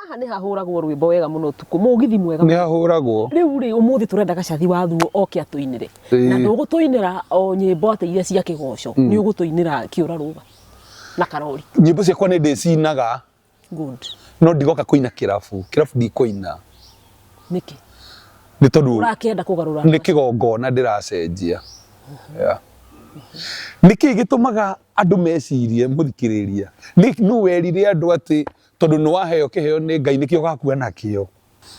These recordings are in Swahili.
haha nĩ hahũragwo rwĩmbo wega mũno tuko mũgithi mwega nĩ hahũragwo rĩu rĩ ũmũthĩ tũrenda Gachathi wa Thuo oke atũinĩre na ndũgũtũinĩra o nyĩmbo atĩ iria cia kĩgoco nĩ ũgũtũinĩra kĩũra rũga na karori nyĩmbo ciakwa nĩ ndĩcinaga good no ndigoka kũina kĩrabu ndikũina nĩkĩ nĩ tondũ ũrakĩenda kũgarũra nĩ kĩgongona ndĩracenjia nĩkĩ gĩtũmaga andũ mecirie mũthikĩrĩria nĩ werire andũ atĩ tondũ nĩ waheo kĩheo nĩ Ngai nĩkĩo gakua nakĩo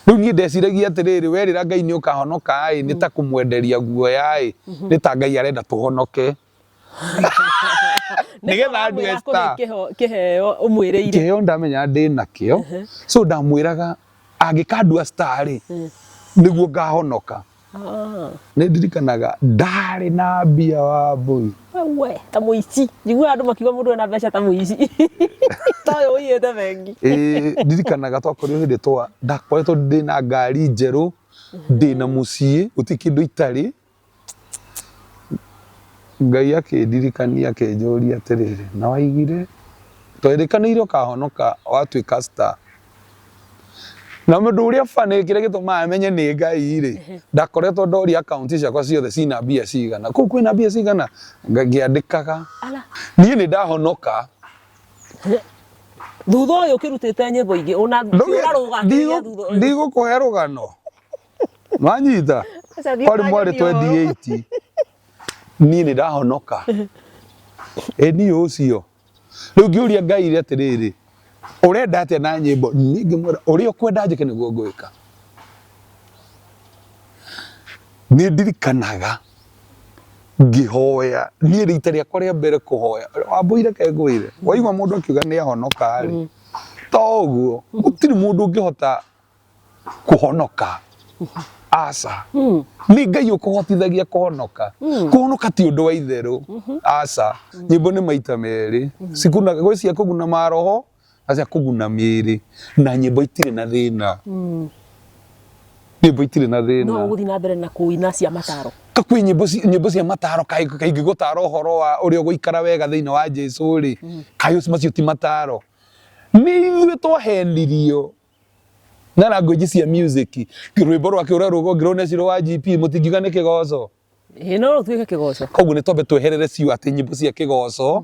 rĩu niĩ ndeciragia atĩrĩrĩ werĩra Ngai nĩ ũkahonoka nĩ ta kũmwenderia guoya nĩ ta Ngai arenda tũhonoke nĩgetha andũ kĩheo ũmwĩrĩire kĩheo ndamenya ndĩ nakĩo so ndamwĩraga angĩkandua star nĩguo ngahonoka nĩ ndirikanaga ndarĩ na mbia wa mbui we ta mũici njiguaga andũ makiuga mũndũ ena mbeca ta mũici toyo ũiyĩte bengi ndirikanaga twakorirwo hĩndĩ ndakoretwo ndĩ na ngari njerũ ndĩ na mũciĩ gũtirĩ kĩndũ itarĩ Ngai akĩndirikania akĩnjũria atĩrĩrĩ na waigire twĩrĩkanĩire ũkahonoka watuĩka star na mũndũ ũrĩa fanĩ kĩrĩa gĩtũmaga amenye nĩ Ngai rĩ ndakoretwo ndoria akaunti ciakwa ciothe cina mbia cigana kũu kwĩna mbia cigana ngĩandĩkaga niĩ nĩ ndahonoka thutha ũyũ ũkĩrutĩte nyĩmbo ingĩ ona ũrarũgamĩrĩra thutha ũyũ ndigũkũhe rũgano wanyita kwarĩ mwarĩ 28 niĩ nĩ ndahonoka niĩ ũcio rĩu ngĩũria Ngai atĩrĩrĩ urenda atĩa na nyĩmbo ningĩ mwera ũrĩa ũkwenda njĩke nĩguo ngwĩka nĩ ndirikanaga ngĩhoya niĩ rita rĩakwa rĩa mbere kũhoya wambũire kengũire waigua mũndũ akiuga nĩ ahonoka rĩ to ũguo gũtirĩ mũndũ ũngĩhota kũhonoka aca nĩ Ngai ũkũhotithagia kũhonoka ti ũndũ wa itherũ aca nyĩmbo nĩ maita merĩ cikunaga gwĩ cia kũguna maroho acha kũguna mĩĩrĩ na nyĩmbo itirĩ na thĩna nyĩmbo itirĩ na thĩna no gũthiĩ na mbere na kũina cia mataro kwĩ nyĩmbo cia mataro kaingĩ gũtara ũhoro wa ũrĩa ũgũikara wega thĩinĩ wa Jesũ rĩ kaĩ macio ti mataro nĩ ithuĩ twahenirio na language cia music rwĩmbo rwake ũrĩa rũgongirwo nĩ ciro wa GP mũtingiuga nĩ kĩgoco no rũtuĩke kĩgoco koguo nĩ twambe tweherere ciu atĩ nyĩmbo cia kĩgoco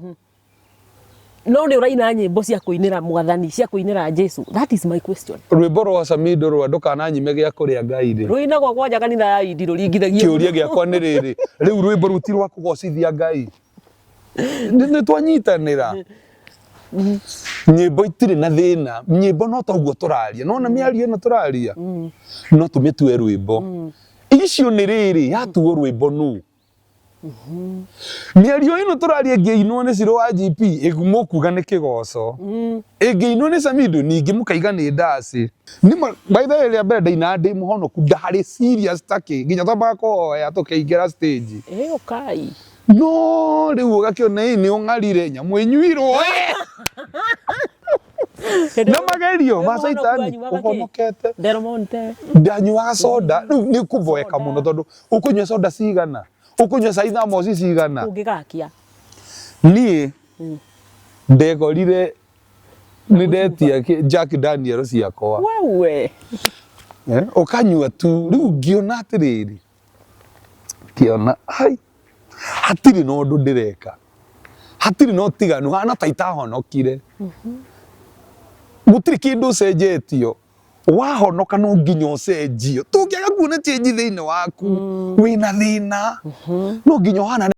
no nĩ ũraina nyĩmbo cia kũinĩra mwathani cia kũinĩra Jesũ that is my question rwĩmbo rwa Samido rwa ndũkananyime gĩa kũrĩa Ngai rĩ rũinagwo kwa kanitha ya Indi rũringithagio kĩũria gĩakwa nĩ rĩrĩ rĩu rwĩmbo ruti rwa kũgocithia Ngai nĩ twanyitanĩra nyĩmbo itirĩ na thĩna nyĩmbo no toguo tũraria nona mĩario ĩno tũraria no tũmĩtue rwĩmbo icio nĩ rĩrĩ yatuo rwĩmbo nũ mĩario ĩno tũraria ĩngĩinwo nĩ ciro wa GP mũkuga nĩ kĩgoco ĩngĩinwo nĩ Samido ningĩ mũkaiga nĩ ndaci by the way rĩa mbere ndaina ndĩ mũhonoku ndarĩ serious takĩ nginya twambaga kũhoya tũkĩingĩra stage ũkai no rĩu ũgakĩona nĩ ũng'arire nyamũ ĩnyuirwo na magerio ma Saitani ũhonokete ndanyuaga soda rĩu nĩ kũvoeka mũno tondũ ũkũnyua soda cigana ũkũnyua caitha moci cigana ũngĩgakia niĩ ndegorire nĩ ndetia Jack Daniel ciakwa wewe ũkanyua tu rĩu ngĩona atĩrĩrĩ ngĩona hatirĩ na ũndũ ndĩreka hatirĩ na ũtiganu hana ta itahonokire gũtirĩ kĩndũ ũcenjetio wahonoka no nginya ũcenjio tũngĩaga kuona change thĩinĩ waku wĩna thĩna no nginya ũhana